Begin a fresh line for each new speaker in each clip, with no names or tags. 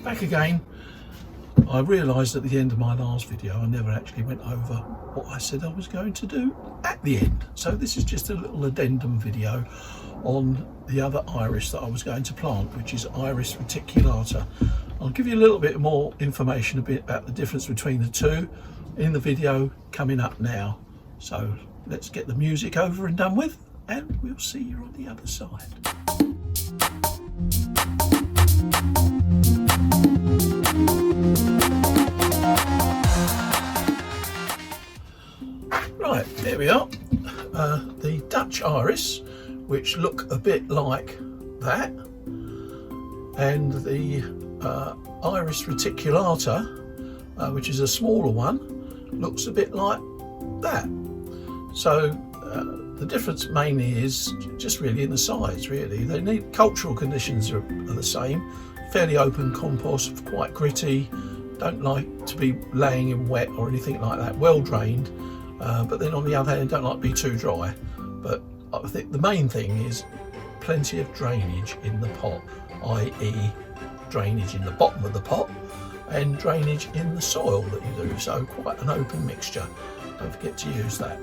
back again. I realised at the end of my last video I never actually went over what I said I was going to do at the end. So this is just a little addendum video on the other iris that I was going to plant, which is Iris reticulata. I'll give you a little bit more information about the difference between the two in the video coming up now. So let's get the music over and done with, and we'll see you on the other side. Right, there we are. The Dutch iris, which look a bit like that, and the Iris reticulata, which is a smaller one, looks a bit like that. So the difference mainly is just really in the size. Really, they need cultural conditions are the same. Fairly open compost, quite gritty, don't like to be laying in wet or anything like that, well drained, but then on the other hand don't like to be too dry. But I think the main thing is plenty of drainage in the pot, i.e. drainage in the bottom of the pot and drainage in the soil that you do, so quite an open mixture. Don't forget to use that.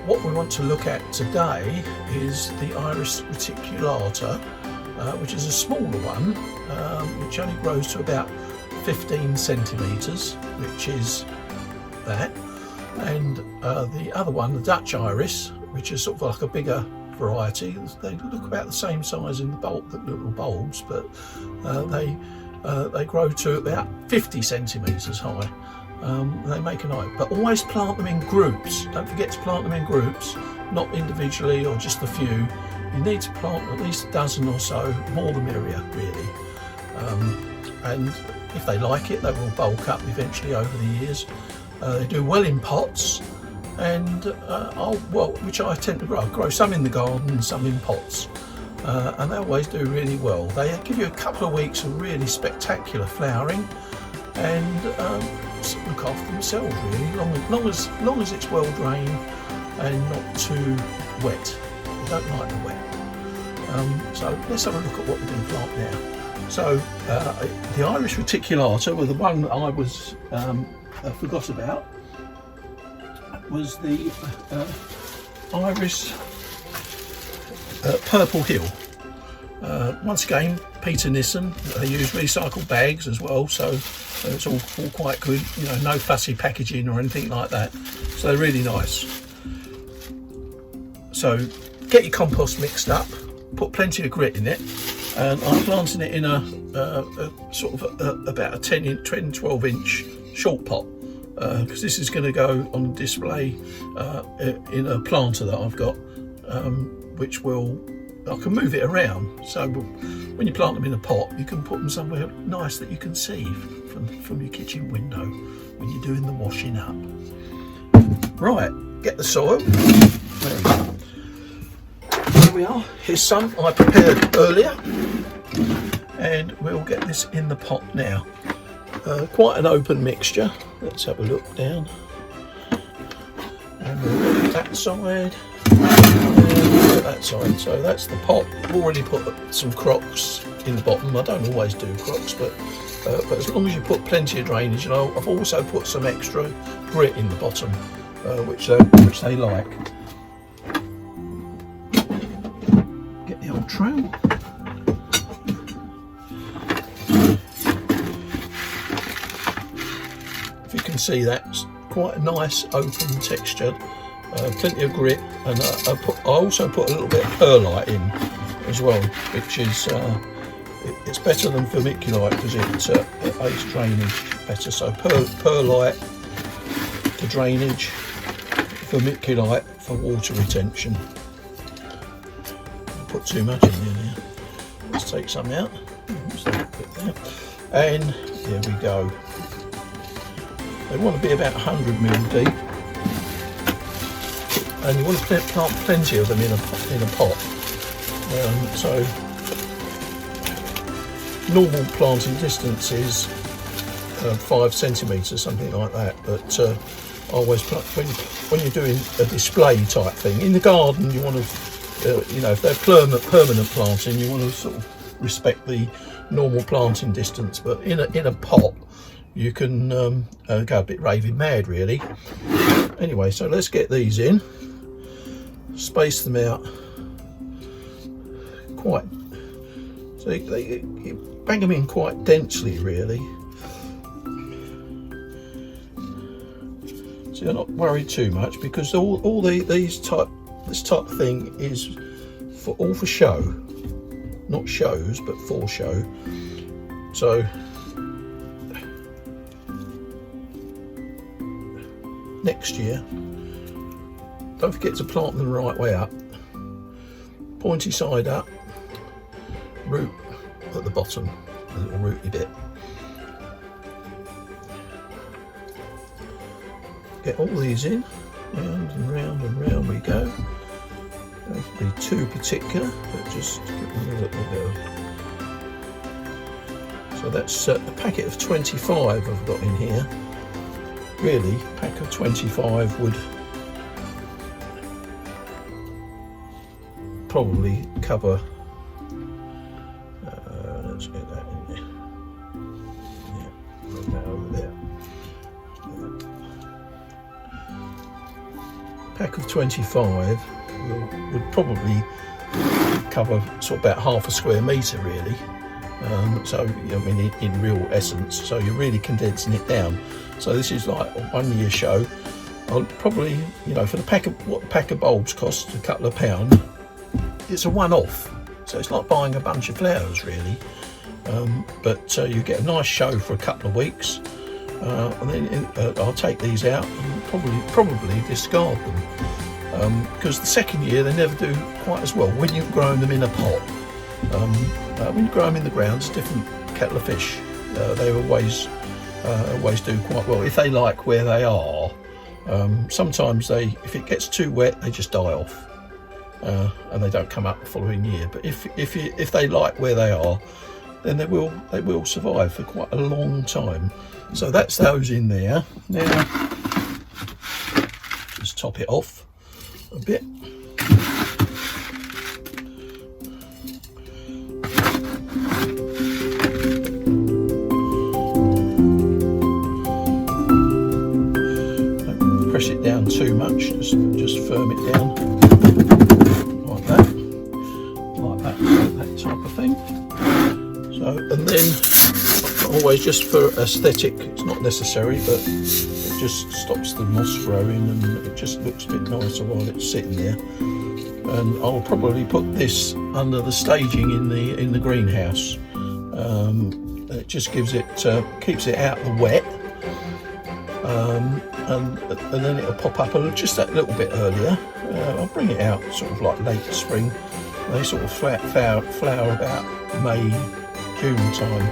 What we want to look at today is the Iris reticulata, which is a smaller one, which only grows to about 15 centimetres, which is that, and the other one, the Dutch iris, which is sort of like a bigger variety. They look about the same size in the bulb, the little bulbs, but they grow to about 50 centimetres high. They make a night, but always plant them in groups. Don't forget to plant them in groups, not individually or just a few. You need to plant at least a dozen or so, more the merrier, really. And if they like it, they will bulk up eventually over the years. They do well in pots, and which I tend to grow some in the garden and some in pots, and they always do really well. They give you a couple of weeks of really spectacular flowering, and look after themselves really, long as it's well drained and not too wet. They don't like the wet. So let's have a look at what we're going to plant now. So the Iris reticulata, well, the one that I was forgot about, was the Iris Purple Hill. Once again, Peter Nissen. They use recycled bags as well, so it's all quite good. You know, no fussy packaging or anything like that. So they're really nice. So get your compost mixed up, put plenty of grit in it, and I'm planting it in a sort of about a 12 inch short pot, because this is going to go on display in a planter that I've got, which I can move it around. So when you plant them in a pot, you can put them somewhere nice that you can see from your kitchen window when you're doing the washing up. Right, get the soil. There we go. Here we are. Here's some I prepared earlier, and we'll get this in the pot now. Quite an open mixture. Let's have a look down. And we'll look at that side. And that side. So that's the pot. I've already put some crocks in the bottom. I don't always do crocks, but as long as you put plenty of drainage, and I've also put some extra grit in the bottom, which they like. Get the old trail. If you can see, that's quite a nice open texture. Plenty of grit, and I also put a little bit of perlite in as well, which is it's better than vermiculite because it aids drainage better. So perlite for drainage, vermiculite for water retention. I put too much in there now. Let's take some out. Just a bit there. And there we go. They want to be about 100 ml deep. And you want to plant plenty of them in a pot. So normal planting distance is 5 centimetres, something like that. But always when you're doing a display type thing in the garden, you want to, if they're permanent planting, you want to sort of respect the normal planting distance, but in a pot you can go a bit raving mad really. Anyway, so let's get these in, space them out quite, so you bang them in quite densely really, so you're not worried too much, because this type of thing is for show, not shows but for show. So next year, don't forget to plant them the right way up, pointy side up, root at the bottom, a little rooty bit. Get all these in, round and round and round we go. Don't be too particular, but just give them a little bit of. So that's a packet of 25 I've got in here. Really, a pack of 25 would probably cover. Let's get that in there. Yeah, put that over there. Pack of 25 would probably cover sort of about half a square metre really. So I mean, in real essence, so you're really condensing it down. So this is like a 1 year show. I'll probably, you know, for the pack of what the pack of bulbs costs, a couple of £1, it's a one-off. So it's like buying a bunch of flowers really. But you get a nice show for a couple of weeks, and then I'll take these out and probably discard them, because the second year they never do quite as well when you've grown them in a pot. When you grow them in the ground, it's a different kettle of fish. They always do quite well if they like where they are. Sometimes if it gets too wet, they just die off, and they don't come up the following year. But if they like where they are, then they will survive for quite a long time. So that's those in there. Now just top it off a bit. Don't press it down too much, just firm it down like that type of thing. So, and then always just for aesthetic, it's not necessary, but it just stops the moss growing and it just looks a bit nicer while it's sitting there. And I'll probably put this under the staging in the greenhouse. It just gives it keeps it out of the wet, and then it'll pop up just that little bit earlier. I'll bring it out sort of like late spring. They sort of flower about May, June time,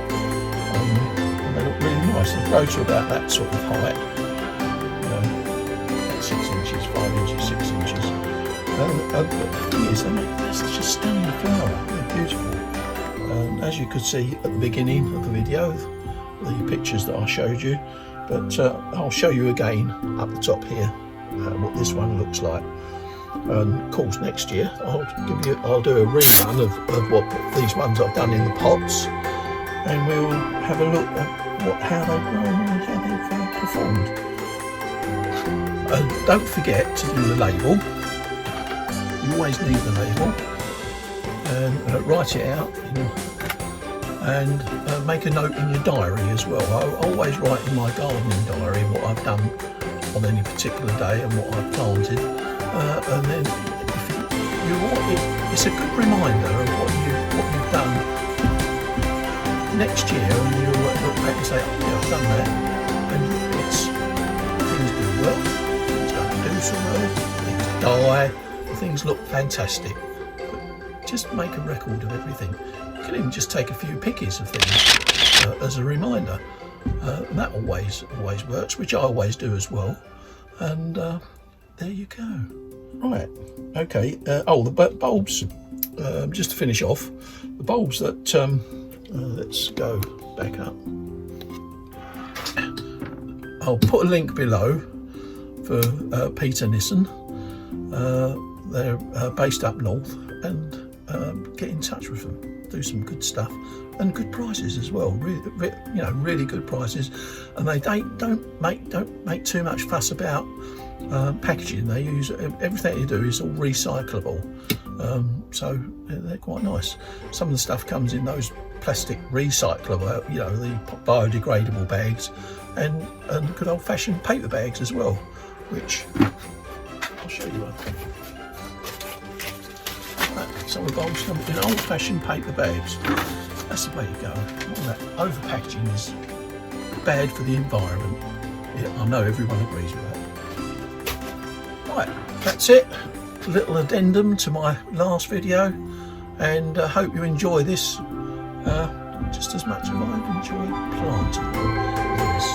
and they look really nice. They grow to about that sort of height, about 6 inches, 5 inches, 6 inches. And the thing is, they're such a stunning flower. They're beautiful. As you could see at the beginning of the video, the pictures that I showed you, but I'll show you again up the top here what this one looks like. Of course, next year I'll do a rerun of what these ones I've done in the pots, and we'll have a look at how they've grown and how they've performed. Don't forget to do the label. You always need the label, and write it out and make a note in your diary as well. I always write in my gardening diary what I've done on any particular day and what I've planted. And then it's a good reminder of what you've done next year, and you'll look back and say, oh yeah, I've done that, and things do well, things don't do so well, things die, things look fantastic. But just make a record of everything. You can even just take a few pickies of things as a reminder. And that always works, which I always do as well. And there you go. Right, okay. The bulbs, just to finish off, the bulbs that, let's go back up. I'll put a link below for Peter Nissen. They're based up north, and get in touch with them. do some good stuff and good prices as well. Really good prices, and they don't make too much fuss about packaging. They use everything they do is all recyclable, so they're quite nice. Some of the stuff comes in those plastic recyclable, the biodegradable bags, and good old-fashioned paper bags as well, which I'll show you one. Right, some of those come in old-fashioned paper bags. That's the way you go. All that over-packaging is bad for the environment. Yeah, I know everyone agrees with that. Right, that's it. A little addendum to my last video, and I hope you enjoy this just as much as I've enjoyed planting. Yes,